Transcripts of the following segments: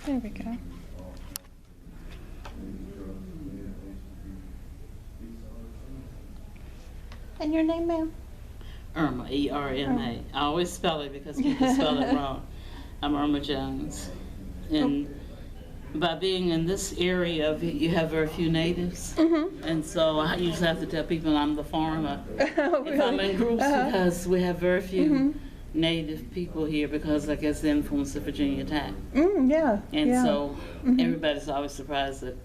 There we go. And your name, ma'am? Erma, E-R-M-A. I always spell it because people spell it wrong. I'm Erma Jones. And by being in this area, you have very few natives. And so I usually have to tell people I'm the foreigner if I'm in groups because we have very few native people here because I guess the influence of Virginia Tech. Yeah. And so everybody's always surprised that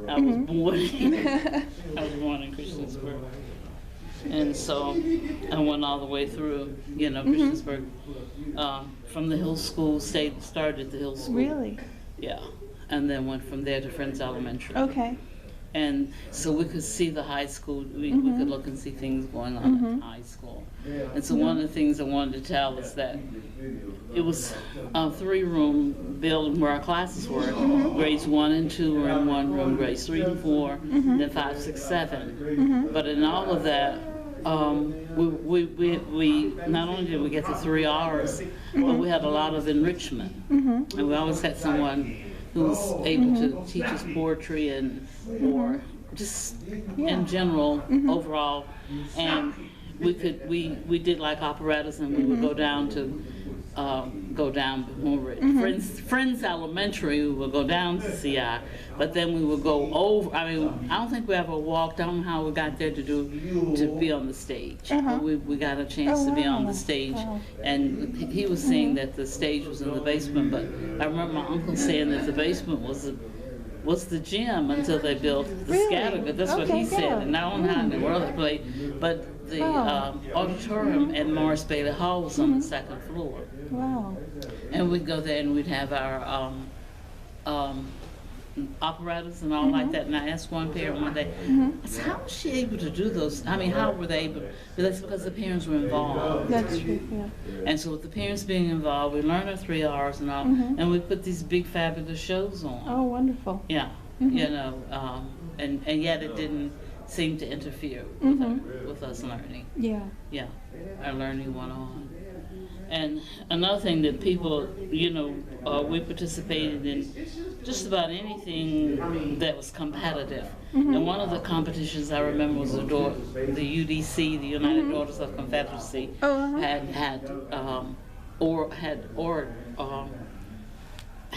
I was born here. I was born in Christiansburg. And so I went all the way through, Christiansburg, from the Hill School, started at the Hill School. Really? Yeah. And then went from there to Friends Elementary. Okay. And so we could see the high school, we could look and see things going on at the high school. And so one of the things I wanted to tell is that it was a 3-room building where our classes were. Grades 1 and 2 were in one room, grades 3 and 4, then 5, 6, 7. But in all of that, we not only did we get the 3 hours, but we had a lot of enrichment. And we always had someone who was able to teach us poetry or just in general, overall. And we did like operettas, and we would go down when we were at Friends Elementary. We would go down to CI, but then we would go over. I mean, I don't think we ever walked. I don't know how we got there to be on the stage. But we got a chance to be on the stage, and he was saying that the stage was in the basement. But I remember my uncle saying that the basement was the gym until they built the Scattergood. That's what he said. And I don't know how in the world they played, but the auditorium at Morris Bailey Hall was on the 2nd floor. Wow. And we'd go there and we'd have our operettas and all like that. And I asked one parent one day, I said, how was she able to do those? I mean, how were they able? That's because the parents were involved. That's true, yeah. And so with the parents being involved, we learned our 3 hours and all, and we put these big fabulous shows on. Oh, wonderful. Yeah, and yet it didn't seem to interfere with us learning. Yeah. Yeah, our learning went on. And another thing that people, we participated in just about anything that was competitive. And one of the competitions I remember was the UDC, the United Daughters of Confederacy,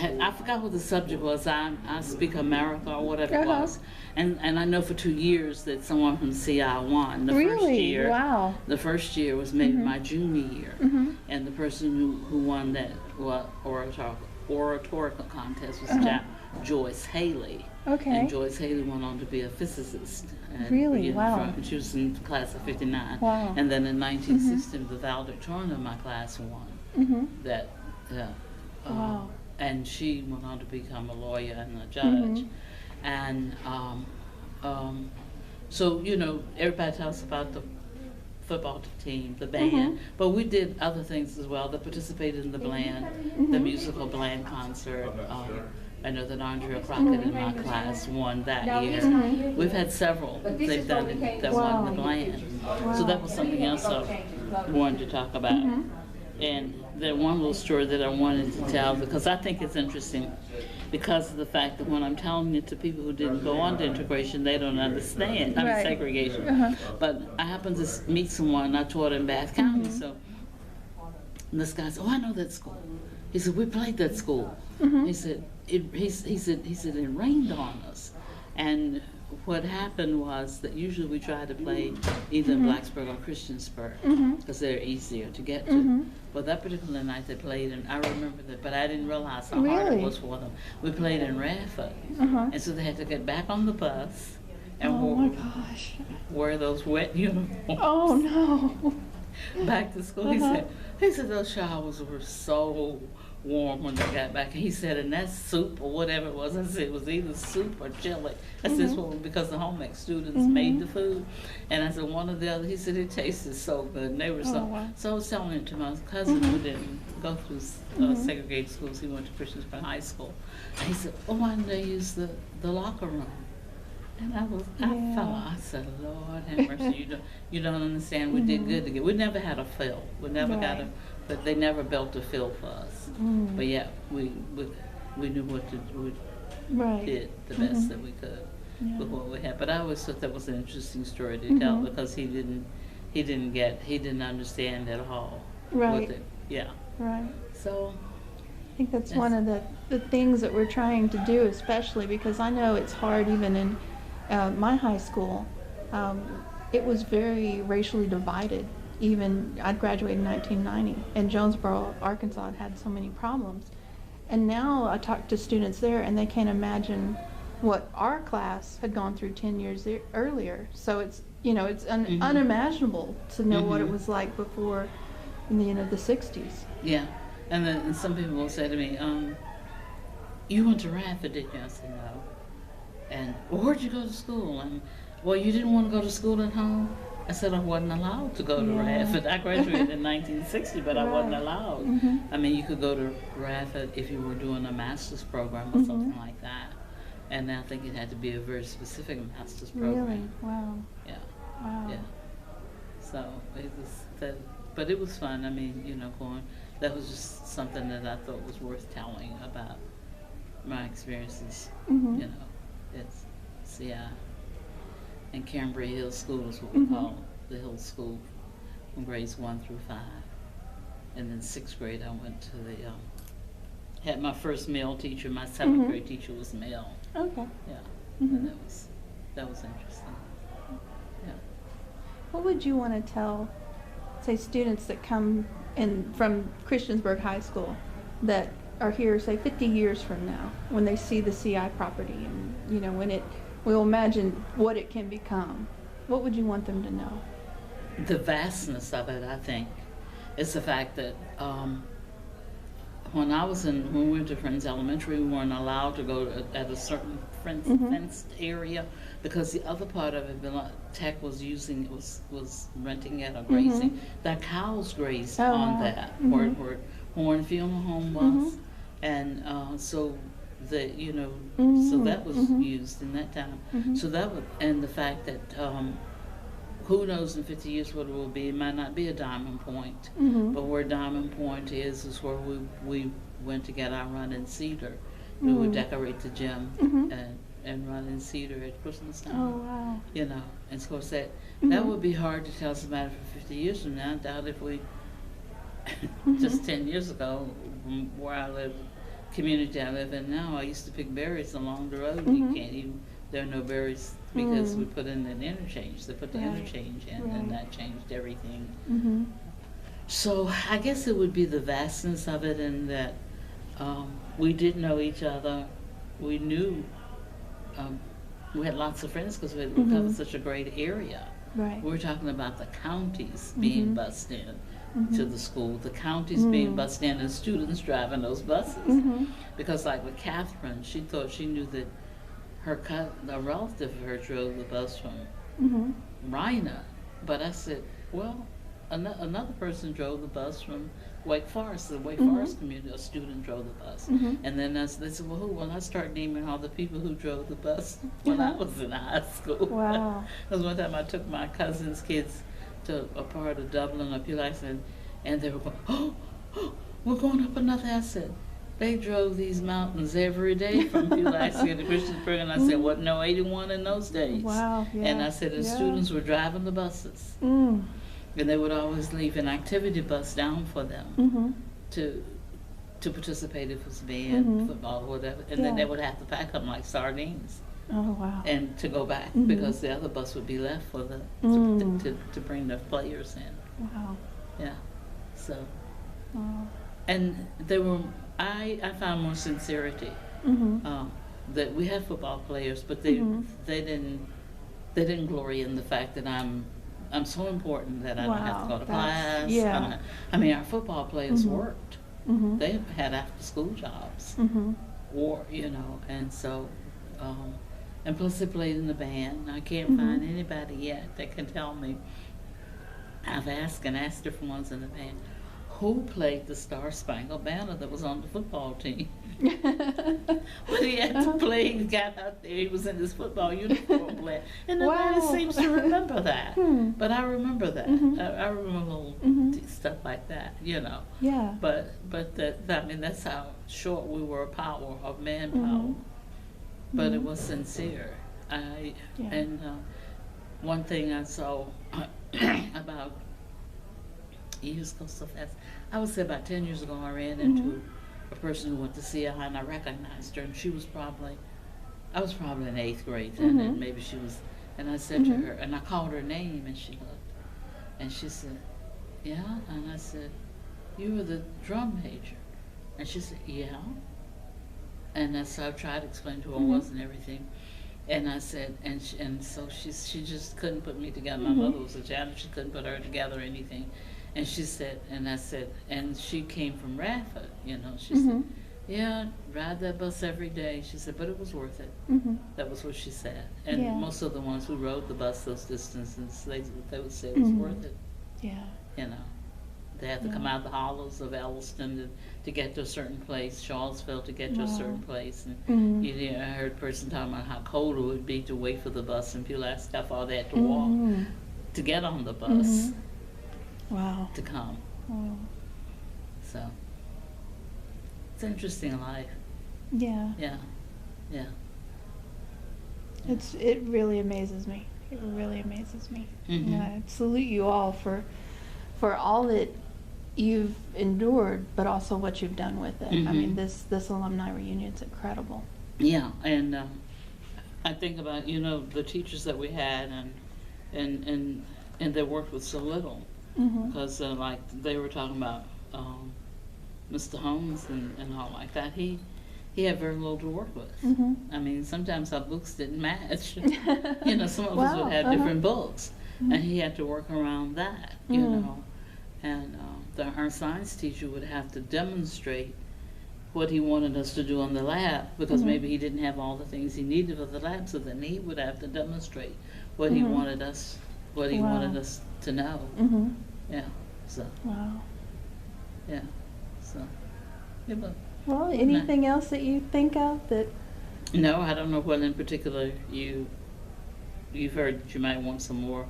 I forgot what the subject was. I Speak America or whatever it was. And I know for 2 years that someone from CI won. Wow. The first year was maybe my junior year. And the person who won that oratorical contest was Joyce Haley. Okay. And Joyce Haley went on to be a physicist. Really? Wow. She was in the class of 59. Wow. And then in 1960, the valedictorian of my class won. Wow. And she went on to become a lawyer and a judge. And so, everybody tells about the football team, the band, but we did other things as well that participated in the band, the musical band concert. I know that Andrea Crockett in my class won that year. We've had several they've done it that won the band. So that was something else I wanted to talk about. And there's one little story that I wanted to tell because I think it's interesting because of the fact that when I'm telling it to people who didn't go on to integration, they don't understand. I mean, segregation. But I happened to meet someone, I taught in Bath County, so this guy said, oh, I know that school. He said, we played that school. He said, he said it rained on us. And what happened was that usually we try to play either in Blacksburg or Christiansburg because they're easier to get to. But that particular night they played, and I remember that, but I didn't realize how hard it was for them. We played in Radford, and so they had to get back on the bus and wear those wet uniforms. Oh no! Back to school. He said those showers were so warm when they got back. He said, and that soup or whatever it was, I said it was either soup or chili. I said, well, because the home ec students made the food. And I said, one or the other. He said, it tasted so good. And they were so I was telling it to my cousin who didn't go through segregated schools. He went to Christiansburg High School. And he said, oh, why didn't they use the locker room? And I fell. I said, Lord have mercy, you don't understand. We did good together. We never had a fill. We never got a, but they never built a fill for us. But yeah, we we knew what to do. Right. Did the best that we could Yeah. with what we had. But I always thought that was an interesting story to tell because he didn't understand at all. Right. What yeah. Right. So I think that's one of the things that we're trying to do, especially because I know it's hard even in my high school. It was very racially divided. Even I'd graduated in 1990, and Jonesboro, Arkansas had so many problems. And now I talk to students there, and they can't imagine what our class had gone through 10 years earlier. So it's, it's unimaginable to know what it was like before, the 60s. Yeah. And then some people will say to me, you went to Radford, didn't you? I said, no. And, well, where'd you go to school? And, well, you didn't want to go to school at home? I said I wasn't allowed to go to Radford. I graduated in 1960, but I wasn't allowed. I mean, you could go to Radford if you were doing a master's program or something like that. And I think it had to be a very specific master's program. Really? Wow. Yeah. Wow. Yeah. So it was that, but it was fun. I mean, going. That was just something that I thought was worth telling about my experiences. It's CI. And Cambria Hill School is what we call the Hill School from grades 1 through 5. And then 6th grade I went to had my first male teacher. My 7th grade teacher was male. Okay. Yeah. And that was interesting. Yeah. What would you want to tell, say, students that come in from Christiansburg High School that are here, say, 50 years from now, when they see the CI property and, when we'll imagine what it can become? What would you want them to know? The vastness of it, I think, is the fact that when we went to Friends Elementary, we weren't allowed to go at a certain fenced area because the other part of it, Tech was using, was renting it or grazing. The cows grazed on that where Hornfield home was, and so that so that was used in that time. So that would, and the fact that who knows in 50 years what it will be. It might not be a Diamond Point, but where Diamond Point is where we went to get our run in Cedar. We would decorate the gym and run in Cedar at Christmas time. Oh, wow. And of course that would be hard to tell somebody for 50 years from now. I doubt if we just 10 years ago, from where I live, community I live in now, I used to pick berries along the road. You can't even, there are no berries because we put in an interchange. They put the interchange in, and that changed everything. So I guess it would be the vastness of it, and that we did know each other. We knew we had lots of friends because we covered such a great area. Right. We're talking about the counties being bused in to the school, the counties being bused in, and students driving those buses. Because like with Catherine, she thought she knew that a relative of her drove the bus from Rhina. But I said, well, another person drove the bus from Wake Forest, the Wake Forest community. A student drove the bus. And then they said, well, who? Well, I started naming all the people who drove the bus when I was in high school. Wow. Because one time I took my cousin's kids to a part of Dublin up here, and they were going, oh, we're going up another. I said, they drove these mountains every day from Pulaski to Christiansburg, and I said, wasn't no 81 in those days. Wow. Yeah. And I said, the students were driving the buses. And they would always leave an activity bus down for them to participate if it was band, football, whatever. And then they would have to pack them like sardines. Oh, wow. And to go back because the other bus would be left for to bring the players in. Wow. Yeah. So. Wow. And I found more sincerity. That we have football players, but they didn't glory in the fact that I'm so important that I don't have to go to class. Yeah. I mean, our football players worked. They had after school jobs, or and so, and plus they played in the band. I can't find anybody yet that can tell me. I've asked different ones in the band who played the Star Spangled Banner that was on the football team. But he had to play. He got out there. He was in his football uniform playing, and nobody Wow. seems to remember that. But I remember that. Mhm. I remember little Mhm. stuff like that, you know. Yeah. But I mean, that's how short we were of power, of manpower. Mhm. But it Mhm. was sincere. Yeah. And one thing I saw about years go so fast. I would say about 10 years ago, I ran into a person who went to CII, and I recognized her, and I was probably in 8th grade then, Mhm. and maybe she was, and I said to Mhm. her, and I called her name, and she looked, and she said, yeah, and I said, you were the drum major, and she said, yeah, and so I tried to explain to her what was and everything, and I said, and so she just couldn't put me together. My mother was a janitor, she couldn't put her together or anything. And she said, and I said, and she came from Radford, you know. She said, yeah, ride that bus every day. She said, but it was worth it. That was what she said. And Yeah. most of the ones who rode the bus those distances, they would say it was worth it, Yeah. you know. They had to come out of the hollows of Elliston to get to a certain place, Charlottesville to get to a certain place. And you know, I heard a person talking about how cold it would be to wait for the bus, and people asked how far they had to walk to get on the bus Wow. to come. Wow. So it's an interesting life. Yeah. Yeah, yeah. It really amazes me. It really amazes me. Mhm. And I salute you all for all that you've endured, but also what you've done with it. I mean, this alumni reunion's incredible. Yeah, and I think about, you know, the teachers that we had, and they worked with so little, because like they were talking about Mr. Holmes and all like that. He had very little to work with. I mean, sometimes our books didn't match. You know, some of us would have different books, and he had to work around that, you know. And our science teacher would have to demonstrate what he wanted us to do on the lab, because maybe he didn't have all the things he needed for the lab, so then he would have to demonstrate what he wanted us to know. Yeah, so. Wow. Yeah, so. Yeah, but Well, anything else that you think of that? no, I don't know what in particular you've heard that you might want some more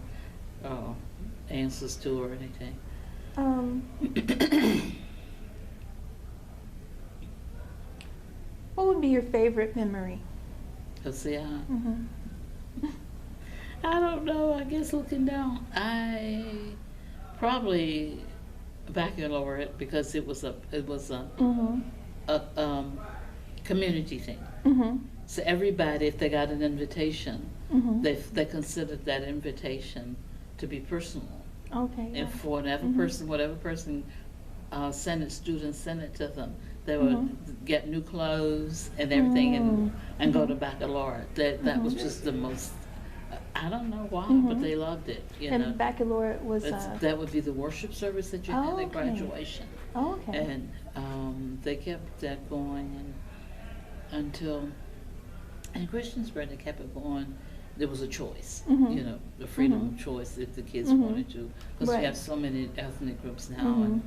answers to or anything. What would be your favorite memory? Cause see, I don't know. I guess looking down, I probably baccalaureate, because it was a community thing. So everybody, if they got an invitation, they considered that invitation to be personal. Okay. And for whatever person students sent it to them, they would get new clothes and everything, and go to baccalaureate. That was just the most. I don't know why, but they loved it. You know, And baccalaureate was that would be the worship service that you had at graduation. Oh, okay. And they kept that going until in Christiansburg they kept it going. There was a choice, you know, the freedom of choice if the kids wanted to, because we have so many ethnic groups now, and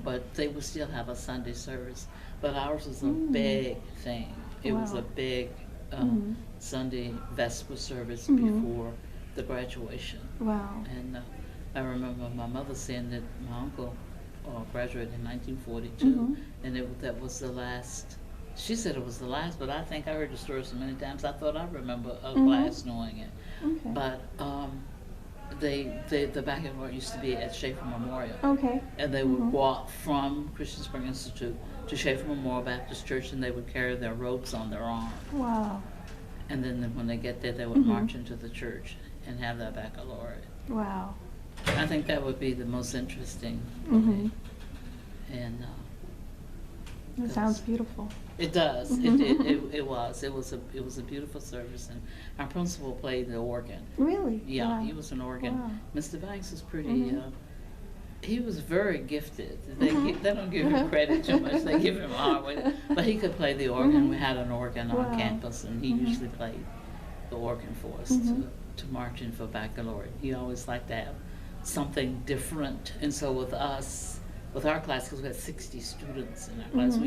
but they would still have a Sunday service. But ours was a big thing. It was a big Sunday Vesper service before the graduation. Wow. And I remember my mother saying that my uncle graduated in 1942, and that was the last. She said it was the last, but I think I heard the story so many times. I thought I remember a class knowing it. Okay. But the baccalaureate used to be at Schaefer Memorial. Okay. And they would walk from Christiansburg Institute to Schaefer Memorial Baptist Church, and they would carry their robes on their arm. Wow. And then when they get there, they would march into the church and have their baccalaureate. Wow. I think that would be the most interesting for me. And It sounds beautiful. it does. It was. It was a beautiful service, and our principal played the organ. Really? Yeah, Wow. he was an organ. Wow. Mr. Banks was pretty. He was very gifted. They don't give him credit too much. They give him hard way, but he could play the organ. We had an organ on campus, and he usually played the organ for us to march in for baccalaureate. He always liked to have something different, and so with us. With our class, because we had 60 students in our class,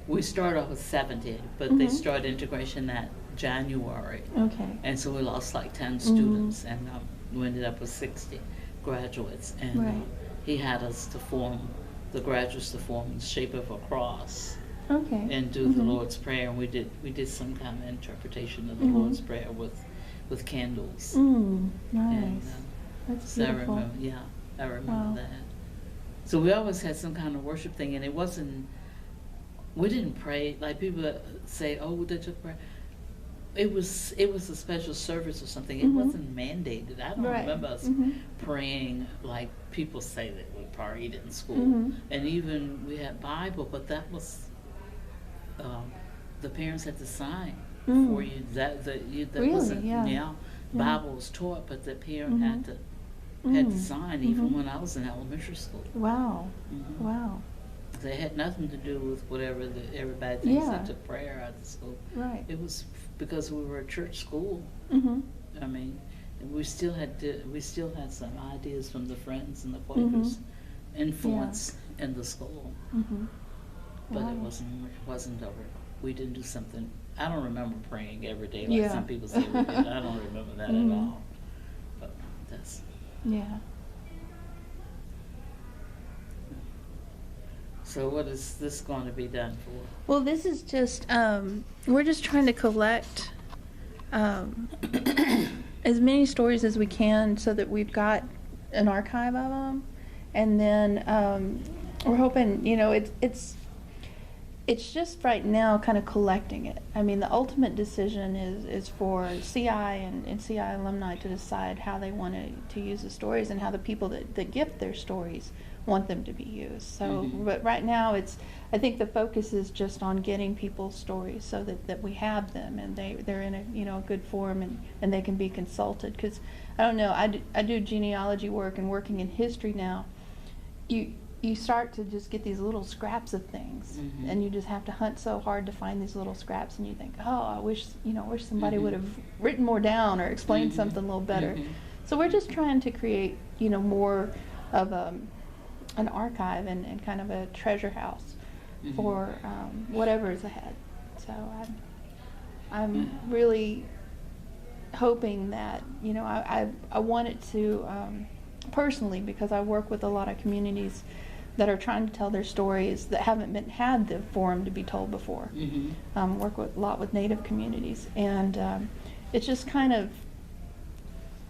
We started off with 70, but they started integration that January. Okay. And so we lost like 10 students, and we ended up with 60 graduates. And Right. he had us to form, the graduates to form in the shape of a cross Okay. and do the Lord's Prayer. And we did some kind of interpretation of the Lord's Prayer with candles. Nice. And, That's so beautiful. I remember Wow. that. So we always had some kind of worship thing, and we didn't pray, like people say, oh, they took prayer. It was a special service or something. It wasn't mandated. I don't Right. remember us praying like people say that we prayed in school. And even we had Bible, but that was, the parents had to sign for you. That Really? wasn't, Yeah. Bible was taught, but the parent had to sign even when I was in elementary school. Wow. Mhm. Wow. They had nothing to do with whatever everybody thinks Yeah. they took prayer out of school. Right. It was because we were a church school. I mean, and we still had some ideas from the Friends and the Quakers influence in the school, but Wow. it wasn't over. We didn't do something. I don't remember praying every day like some people say we did. I don't remember that at all. But that's. Yeah. So what is this going to be done for? Well, this is just, we're just trying to collect as many stories as we can so that we've got an archive of them. And then we're hoping, it's just right now kind of collecting it. I mean, the ultimate decision is for CI and CI alumni to decide how they want to use the stories and how the people that gift their stories want them to be used. So, but right now I think the focus is just on getting people's stories so that we have them and they're in a good form and they can be consulted. Because I don't know, I do genealogy work and working in history now. You start to just get these little scraps of things, and you just have to hunt so hard to find these little scraps, and you think, oh, I wish somebody would have written more down or explained something a little better. So we're just trying to create, more of an archive and kind of a treasure house for whatever is ahead. So I'm really hoping that, I want it to, personally, because I work with a lot of communities that are trying to tell their stories that haven't had the forum to be told before. Work a lot with Native communities, and it's just kind of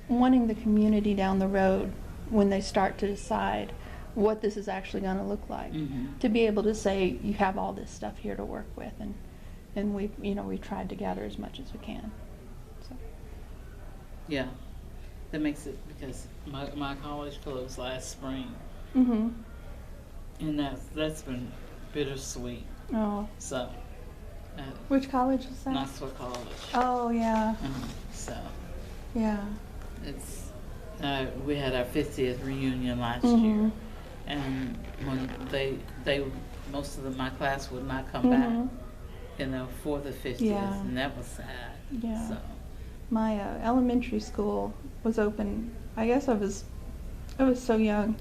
wanting the community down the road when they start to decide what this is actually going to look like, to be able to say you have all this stuff here to work with, and we've tried to gather as much as we can. So. Yeah, that makes it, because my college closed last spring. And that's been bittersweet. Oh. So. Which college is that? Knoxville College. Oh, yeah. So. Yeah. It's we had our 50th reunion last year, and when they most of my class would not come back, for the 50th, and that was sad. Yeah. So. My elementary school was open. I guess I was so young.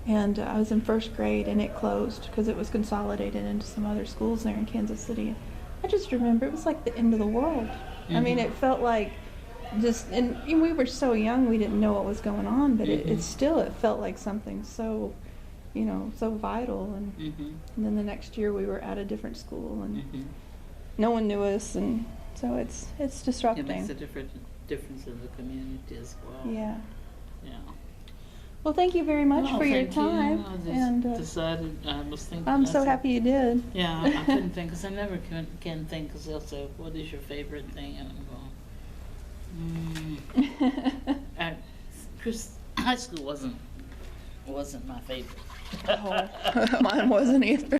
And I was in first grade, and it closed because it was consolidated into some other schools there in Kansas City. I just remember it was like the end of the world. I mean, it felt like and we were so young, we didn't know what was going on, but it felt like something so, so vital. And then the next year we were at a different school, and no one knew us, and so it's disrupting. It makes a difference in the community as well. Yeah. Yeah. Well, thank you very much for your time. I decided, I was thinking. I'm so happy you did. Yeah, I couldn't think, because I never can think, because they'll say, what is your favorite thing? And I'm going, high school wasn't my favorite. Mine wasn't either.